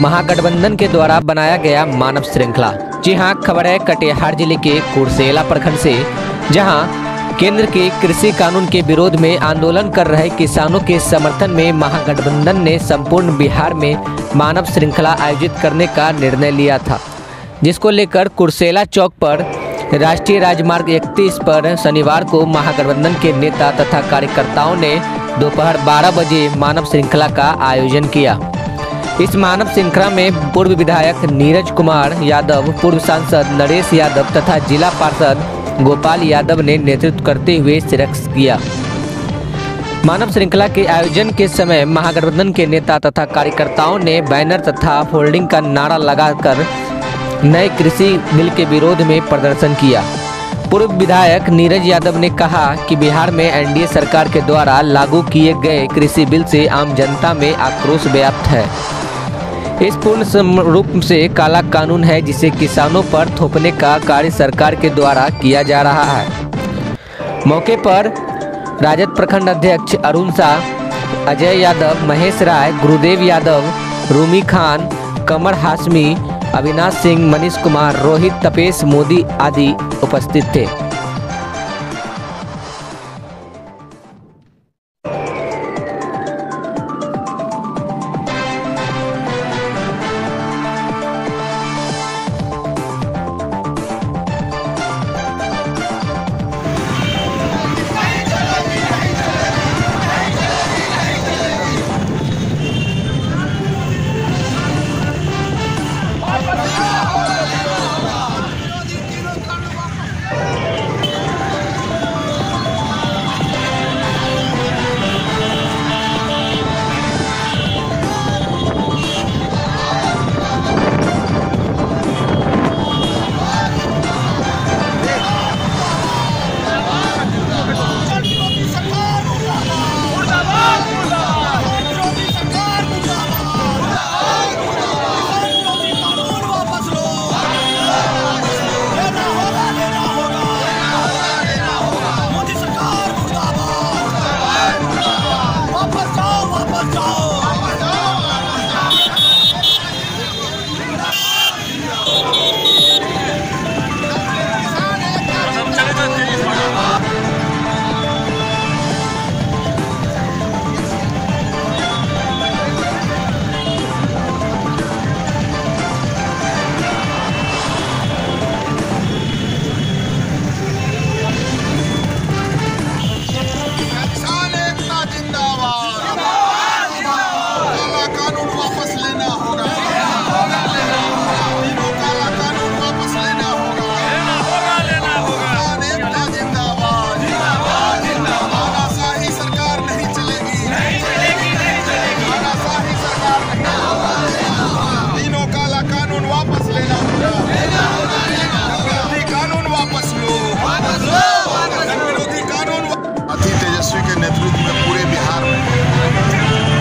महागठबंधन के द्वारा बनाया गया मानव श्रृंखला। जी हां, खबर है कटिहार जिले के कुर्सेला प्रखंड से, जहां केंद्र के कृषि कानून के विरोध में आंदोलन कर रहे किसानों के समर्थन में महागठबंधन ने संपूर्ण बिहार में मानव श्रृंखला आयोजित करने का निर्णय लिया था, जिसको लेकर कुर्सेला चौक पर राष्ट्रीय राजमार्ग 31 पर शनिवार को महागठबंधन के नेता तथा कार्यकर्ताओं ने दोपहर 12 बजे मानव श्रृंखला का आयोजन किया। इस मानव श्रृंखला में पूर्व विधायक नीरज कुमार यादव, पूर्व सांसद नरेश यादव तथा जिला पार्षद गोपाल यादव ने नेतृत्व करते हुए शिरकत किया। मानव श्रृंखला के आयोजन के समय महागठबंधन के नेता तथा कार्यकर्ताओं ने बैनर तथा होर्डिंग का नारा लगाकर नए कृषि बिल के विरोध में प्रदर्शन किया। पूर्व विधायक नीरज यादव ने कहा कि बिहार में एनडीए सरकार के द्वारा लागू किए गए कृषि बिल से आम जनता में आक्रोश व्याप्त है। इस पूर्ण रूप से काला कानून है, जिसे किसानों पर थोपने का कार्य सरकार के द्वारा किया जा रहा है। मौके पर राजद प्रखंड अध्यक्ष अरुण शाह, अजय यादव, महेश राय, गुरुदेव यादव, रूमी खान, कमर हाशमी, अविनाश सिंह, मनीष कुमार, रोहित, तपेश मोदी आदि उपस्थित थे।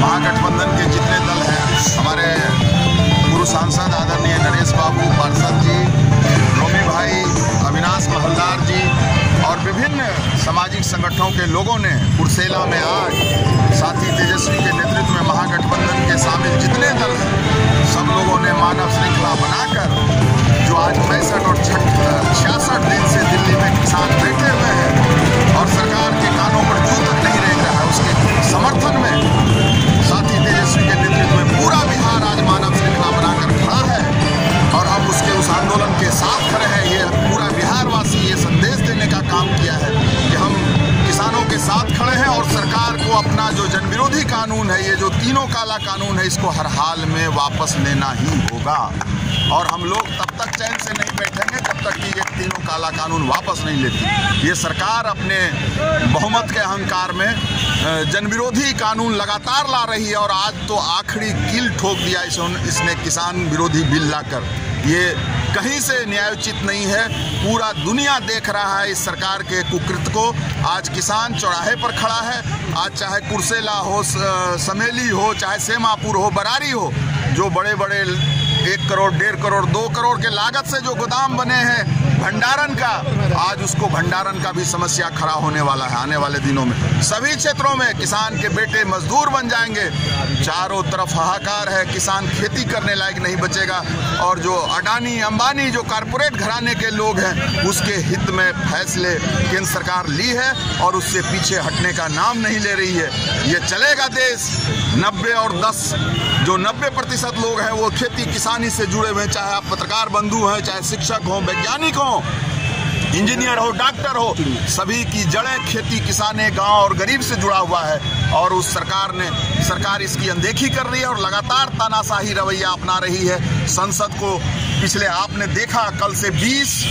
महागठबंधन के जितने दल हैं, हमारे पूर्व सांसद आदरणीय नरेश बाबू, पार्षद जी, रोमी भाई, अविनाश महलदार जी और विभिन्न सामाजिक संगठनों के लोगों ने कुर्सेला में आज साथी तेजस्वी के नेतृत्व में महागठबंधन के शामिल जितने दल हैं, सब लोगों ने मानव श्रृंखला बनाकर जो आज 65 और 66 दिन से दिल्ली में किसान बैठे हुए हैं और सरकार के कानों पर जू तक नहीं रह रहा है, उसके समर्थन में साथी तेजस्वी के नेतृत्व में पूरा बिहार आज मानव श्रृंखला बनाकर खड़ा है और हम उसके उस आंदोलन के साथ खड़े हैं। ये पूरा बिहारवासी ये संदेश देने का काम किया है कि हम किसानों के साथ खड़े हैं और सरकार को अपना जो जनविरोधी कानून है, ये जो तीनों काला कानून है, इसको हर हाल में वापस लेना ही होगा और हम लोग तब तक चैन से नहीं बैठेंगे जब तक कि ये तीनों काला कानून वापस नहीं लेती। ये सरकार अपने बहुमत के अहंकार में जनविरोधी कानून लगातार ला रही है और आज तो आखिरी कील ठोक दिया इसने किसान विरोधी बिल लाकर। ये कहीं से न्यायोचित नहीं है, पूरा दुनिया देख रहा है इस सरकार के कुकृत्य को। आज किसान चौराहे पर खड़ा है, आज चाहे कुर्सेला हो, समेली हो, चाहे सेमापुर हो, बरारी हो, जो बड़े बड़े 1 करोड़, 1.5 करोड़, 2 करोड़ के लागत से जो गोदाम बने हैं भंडारण का, आज उसको भंडारण का भी समस्या खड़ा होने वाला है आने वाले दिनों में। सभी क्षेत्रों में किसान के बेटे मजदूर बन जाएंगे। चारों तरफ हाहाकार है, किसान खेती करने लायक नहीं बचेगा। और जो अडानी अंबानी जो कारपोरेट घराने के लोग हैं, उसके हित में फैसले केंद्र सरकार ली है और उससे पीछे हटने का नाम नहीं ले रही है। ये चलेगा देश। 90 और 10 जो 90% लोग हैं वो खेती किसानी से जुड़े हुए हैं, चाहे आप पत्रकार बंधु हैं, चाहे शिक्षक हो, वैज्ञानिक हो, इंजीनियर हो, डॉक्टर हो, सभी की जड़ें खेती किसाने गांव और गरीब से जुड़ा हुआ है। और उस सरकार इसकी अनदेखी कर रही है और लगातार तानाशाही रवैया अपना रही है। संसद को पिछले आपने देखा, कल से 20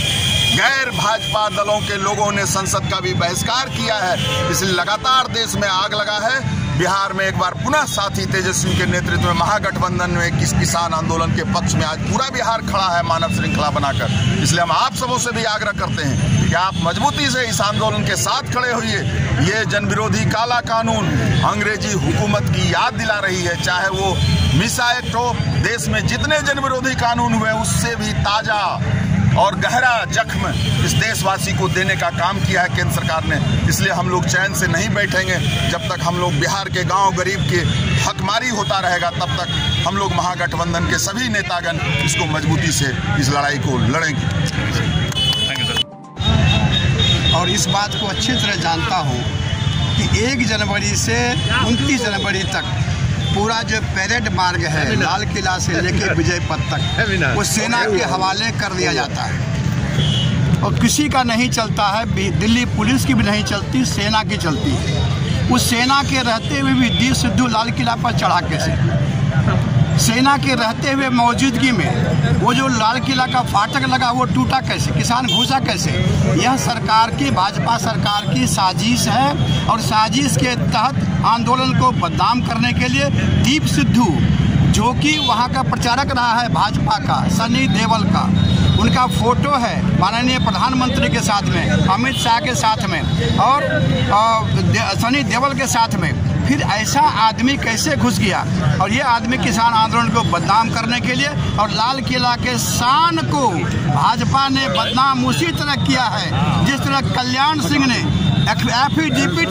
गैर भाजपा दलों के लोगों ने संसद का भी बहिष्कार किया है। इसलिए लगातार देश में आग लगा है। बिहार में एक बार पुनः साथी तेजस्वी के नेतृत्व में महागठबंधन में किसान आंदोलन के पक्ष में आज पूरा बिहार खड़ा है मानव श्रृंखला बनाकर। इसलिए हम आप सबों से भी आग्रह करते हैं कि आप मजबूती से इस आंदोलन के साथ खड़े होइए। ये जनविरोधी काला कानून अंग्रेजी हुकूमत की याद दिला रही है, चाहे वो मिसा एक्ट हो। देश में जितने जनविरोधी कानून हुए उससे भी ताजा और गहरा जख्म इस देशवासी को देने का काम किया है केंद्र सरकार ने। इसलिए हम लोग चैन से नहीं बैठेंगे जब तक हम लोग बिहार के गांव गरीब के हकमारी होता रहेगा, तब तक हम लोग महागठबंधन के सभी नेतागण इसको मजबूती से इस लड़ाई को लड़ेंगे। और इस बात को अच्छी तरह जानता हूँ कि 1 जनवरी से 29 जनवरी तक पूरा जो पैरेड मार्ग है लाल किला से लेकर विजय पथ तक वो सेना के हवाले कर दिया जाता है और किसी का नहीं चलता है। दिल्ली पुलिस की भी नहीं चलती, सेना की चलती है। उस सेना के रहते हुए भी डी सिद्धू लाल किला पर चढ़ा कैसे? सेना के रहते हुए मौजूदगी में वो जो लाल किला का फाटक लगा वो टूटा कैसे? किसान घुसा कैसे? यह सरकार की, भाजपा सरकार की साजिश है। और साजिश के तहत आंदोलन को बदनाम करने के लिए दीप सिद्धू, जो कि वहाँ का प्रचारक रहा है भाजपा का, सनी देओल का, उनका फोटो है माननीय प्रधानमंत्री के साथ में, अमित शाह के साथ में और सनी देओल के साथ में। फिर ऐसा आदमी कैसे घुस गया? और ये आदमी किसान आंदोलन को बदनाम करने के लिए और लाल किला के शान को भाजपा ने बदनाम उसी तरह किया है जिस तरह कल्याण सिंह ने एफिडेविट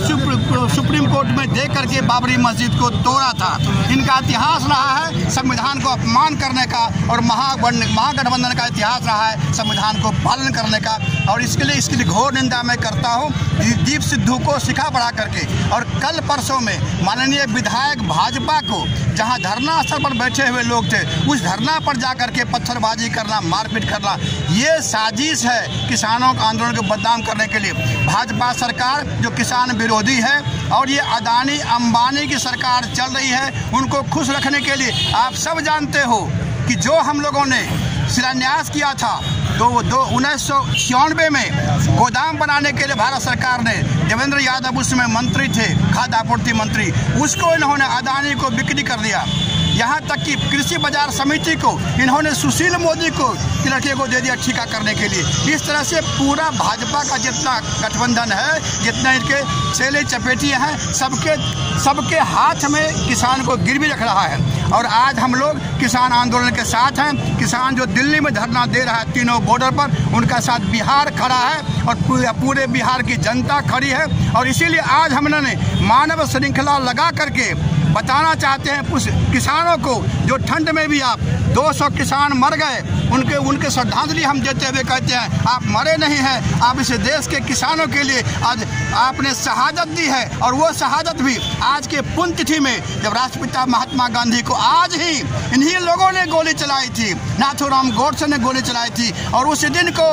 सुप्रीम कोर्ट में दे करके बाबरी मस्जिद को तोड़ा था। इनका इतिहास रहा है संविधान को अपमान करने का और महागठबंधन का इतिहास रहा है संविधान को पालन करने का। और इसके लिए घोर निंदा मैं करता हूँ दीप सिद्धू को सिखा बढ़ा करके। और कल परसों में माननीय विधायक भाजपा को जहाँ धरना स्थल पर बैठे हुए लोग थे उस धरना पर जा करके पत्थरबाजी करना, मारपीट करना, ये साजिश है किसानों के आंदोलन को बदनाम करने के लिए। भाजपा सरकार जो किसान विरोधी है और ये अडानी अंबानी की सरकार चल रही है, उनको खुश रखने के लिए आप सब जानते हो कि जो हम लोगों ने शिलान्यास किया था तो 1996 में गोदाम बनाने के लिए भारत सरकार ने, देवेंद्र यादव उसमें मंत्री थे, खाद्य आपूर्ति मंत्री, उसको इन्होंने अडानी को बिक्री कर दिया। यहाँ तक कि कृषि बाजार समिति को इन्होंने सुशील मोदी को के लड़के को दे दिया ठेका करने के लिए। इस तरह से पूरा भाजपा का जितना गठबंधन है, जितने इनके चेले चपेटिए हैं, सबके हाथ में किसान को गिरवी रख रहा है। और आज हम लोग किसान आंदोलन के साथ हैं। किसान जो दिल्ली में धरना दे रहा है तीनों बॉर्डर पर, उनका साथ बिहार खड़ा है और पूरे बिहार की जनता खड़ी है। और इसीलिए आज हमने मानव श्रृंखला लगा करके बताना चाहते हैं उस किसानों को जो ठंड में भी आप 200 किसान मर गए, उनके श्रद्धांजलि हम देते हुए कहते हैं आप मरे नहीं हैं, आप इस देश के किसानों के लिए आज आपने शहादत दी है। और वो शहादत भी आज के पुण्यतिथि में, जब राष्ट्रपिता महात्मा गांधी को आज ही इन्हीं लोगों ने गोली चलाई थी, नाथूराम गोडसे ने गोली चलाई थी। और उस दिन को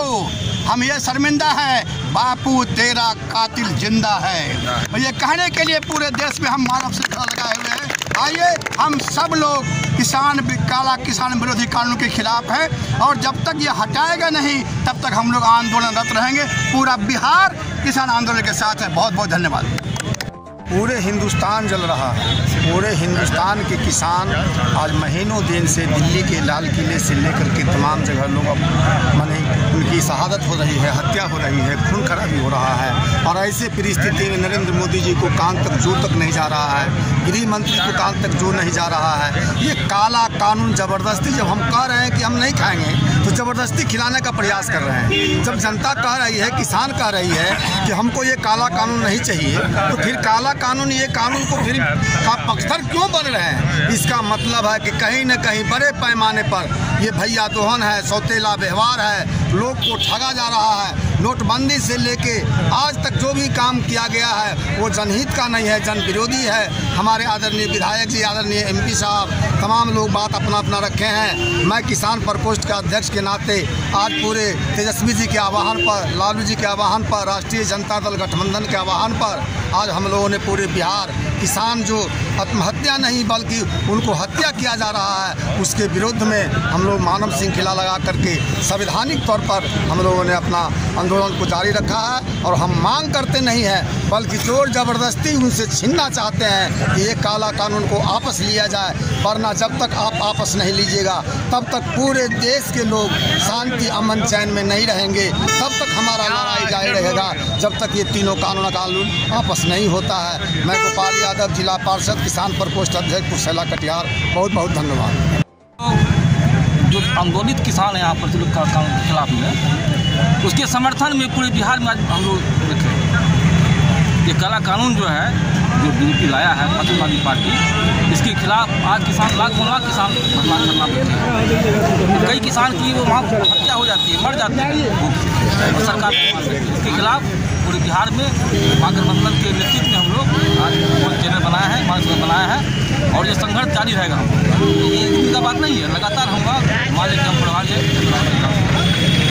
हम ये शर्मिंदा हैं, बापू तेरा कातिल जिंदा है। और ये कहने के लिए पूरे देश में हम मानव श्रृंखला लगाए हुए हैं। आइए हम सब लोग काला किसान विरोधी कानून के खिलाफ हैं और जब तक ये हटाएगा नहीं तब तक हम लोग आंदोलनरत रहेंगे। पूरा बिहार किसान आंदोलन के साथ है। बहुत बहुत धन्यवाद। पूरे हिंदुस्तान जल रहा है। पूरे हिंदुस्तान के किसान आज महीनों दिन से दिल्ली के लाल किले से लेकर के तमाम जगह लोग माने उनकी शहादत हो रही है, हत्या हो रही है, खून खराबी हो रहा है। और ऐसे परिस्थिति में नरेंद्र मोदी जी को कान तक जोर तक नहीं जा रहा है। गृह मंत्री को कान तक जो नहीं जा रहा है। ये काला कानून ज़बरदस्ती, जब हम कह रहे हैं कि हम नहीं खाएंगे तो ज़बरदस्ती खिलाने का प्रयास कर रहे हैं। जब जनता कह रही है, किसान कह रही है कि हमको ये काला कानून नहीं चाहिए, तो फिर काला कानून, ये कानून को फिर आप पक्षधर क्यों बन रहे हैं? इसका मतलब है कि कहीं न कहीं बड़े पैमाने पर ये भैया दोहन है, सौतेला व्यवहार है, लोग को ठगा जा रहा है। नोटबंदी से लेके आज तक जो भी काम किया गया है वो जनहित का नहीं है, जन विरोधी है। हमारे आदरणीय विधायक जी, आदरणीय MP साहब, तमाम लोग बात अपना अपना रखे हैं। मैं किसान प्रकोष्ठ के अध्यक्ष के नाते आज पूरे तेजस्वी जी के आह्वान पर, लालू जी के आह्वान पर, राष्ट्रीय जनता दल गठबंधन के आह्वान पर आज हम लोगों ने पूरे बिहार किसान जो आत्महत्या नहीं बल्कि उनको हत्या किया जा रहा है, उसके विरुद्ध में हम लोग मानव श्रृंखला लगा करके संवैधानिक तौर पर हम लोगों ने अपना आंदोलन को जारी रखा है। और हम मांग करते नहीं हैं बल्कि जोर ज़बरदस्ती उनसे छीनना चाहते हैं कि ये काला कानून को वापस लिया जाए, वरना जब तक आप वापस नहीं लीजिएगा तब तक पूरे देश के लोग शांति अमन चैन में नहीं रहेंगे। तब तक हमारा लड़ाई जारी रहेगा जब तक ये तीनों कानून वापस नहीं होता है। मैं गोपाल यादव, जिला पार्षद, किसान प्रकोष्ठ अध्यक्ष, कुर्सेला कटिहार, बहुत बहुत धन्यवाद। जो आंदोलित किसान है यहाँ पर कानून के खिलाफ में, उसके समर्थन में पूरे बिहार में आज हम लोग देखे ये काला कानून जो है, जो BJP लाया है समाजवादी पार्टी, इसके खिलाफ आज किसान लाखों किसान धरना बैठे हैं। कई किसान की वो वहाँ हत्या हो जाती है, मर जाते हैं और सरकार इसके खिलाफ पूरे बिहार में महागठबंधन के नेतृत्व में हम लोग आज चैनल बनाया है, मानव बनाया है और ये संघर्ष जारी रहेगा। ये इनका बात नहीं है, लगातार हम मान लेकर हम प्रभाव